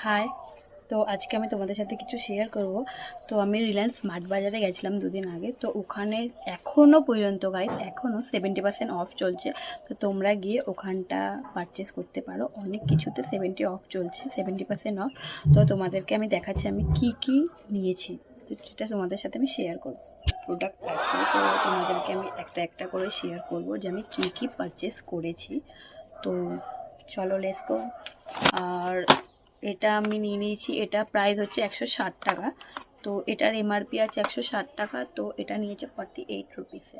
High. তো আজকে আমি তোমাদের সাথে কিছু শেয়ার করব। তো আমি রিলায়েন্স স্মার্ট বাজারে গেছিলাম দুদিন আগে। তো ওখানে এখনও পর্যন্ত গাইস এখনও 70% অফ চলছে। তো তোমরা গিয়ে ওখানটা পারচেস করতে পারো। অনেক কিছুতে 70% অফ। তো তোমাদেরকে আমি দেখাচ্ছি আমি কি কি নিয়েছি, তো সেটা তোমাদের সাথে আমি শেয়ার করব। প্রোডাক্ট আছে, তো তোমাদেরকে আমি একটা একটা করে শেয়ার করব যে আমি কি কি পারচেস করেছি। তো চলো লেটস গো। আর এটা আমি নিয়ে নিয়েছি, এটা প্রাইস হচ্ছে 160 টাকা। তো এটার এমআরপি আছে 160 টাকা, তো এটা নিয়েছে 48 রুপিসে।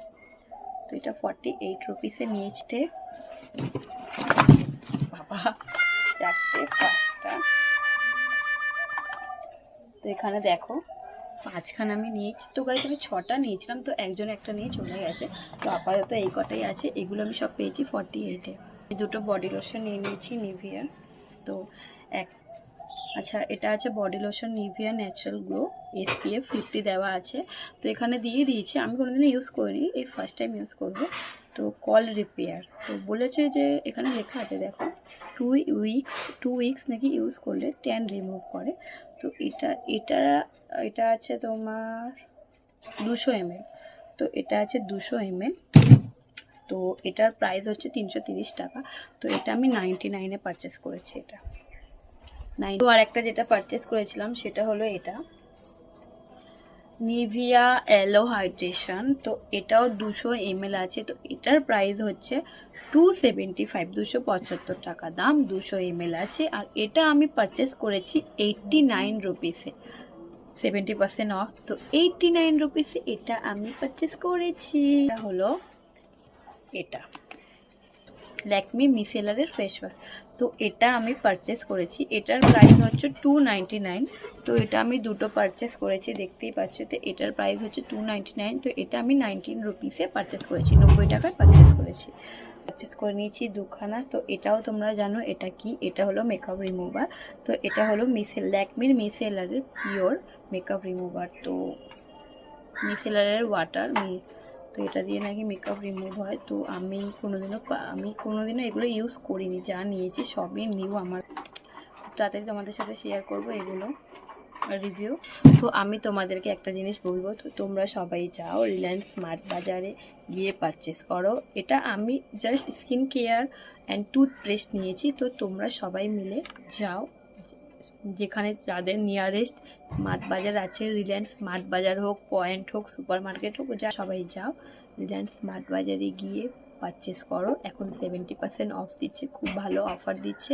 তো এটা 48 রুপিসে নিয়েছে। বাবা, চারটে পাঁচটা। তো এখানে দেখো পাঁচখানা আমি নিয়েছি। তো গাইস আমি 6টা নিয়েছিলাম, তো একজন একটা নিয়ে চলে গেছে। তো আপাতত এই কটাই আছে। এগুলো আমি সব পেয়েছি 48-এ। দুটো বডি লোশন নিয়ে নিয়েছি নিভিয়া। তো এক আচ্ছা, এটা আছে body lotion Nivea natural glow, SPF 50 দেওয়া আছে। তো এখানে দিয়ে দিয়েছি, আমি কোনোদিনও ইউজ করিনি, এই ফার্স্ট টাইম ইউজ করবো। তো কল রিপেয়ার, তো বলেছে যে এখানে লেখা আছে দেখো 2 উইকস নাকি ইউজ করলে ট্যান রিমুভ করে। তো এটা এটা আছে তোমার 200 ml। তো এটা আছে 200 ml। তো এটার প্রাইস হচ্ছে 330 টাকা। তো এটা আমি 99-এ পারচেস করেছি। এটা 9। তো আর একটা যেটা পারচেস করেছিলাম সেটা হলো এটা নিভিয়া এলো হাইড্রেশন। তো এটাও 200 ml আছে। তো এটার প্রাইস হচ্ছে 275, 275 টাকা দাম, 200 ml আছে। আর এটা আমি পারচেস করেছি 89 রুপিসে, 70% অফ। তো 89 রুপিসে এটা আমি পারচেস করেছি। এটা হলো এটা ল্যাকমি মিসেলারের ফেস ওয়াশ। তো এটা আমি পারচেস করেছি, এটার প্রাইস হচ্ছে 299। তো এটা আমি দুটো পারচেস করেছি, দেখতেই পাচ্ছ। তো এটার প্রাইস হচ্ছে 299। তো এটা আমি 19 রুপিসে পারচেস করেছি, 90 টাকায় পারচেস করেছি। পারচেস করে নিয়েছি দুখানা। তো এটাও তোমরা জানো এটা কি, এটা হলো মেকআপ রিমুভার। তো এটা হলো ল্যাকমির মিসেলারের পিওর মেকআপ রিমুভার। তো মিসেলারের ওয়াটার তো এটা দিয়ে নাকি মেকআপ রিমুভ হয়। তো আমি কোনোদিনও এগুলো ইউজ করিনি, যা নিয়েছি সবই নিউ আমার। তাড়াতাড়ি তোমাদের সাথে শেয়ার করব এগুলো রিভিউ। তো আমি তোমাদেরকে একটা জিনিস বলবো, তো তোমরা সবাই যাও রিলায়েন্স স্মার্ট বাজারে গিয়ে পারচেস করো। এটা আমি just skin care and toothpaste নিয়েছি। তো তোমরা সবাই মিলে যাও, যেখানে যাদের নিয়ারেস্ট স্মার্ট বাজার আছে, রিলায়েন্স স্মার্ট বাজার হোক, পয়েন্ট হোক, সুপার মার্কেট হোক, যা সবাই যাও রিলায়েন্স স্মার্ট বাজারে গিয়ে পারচেস করো। এখন 70% অফ দিচ্ছে, খুব ভালো অফার দিচ্ছে।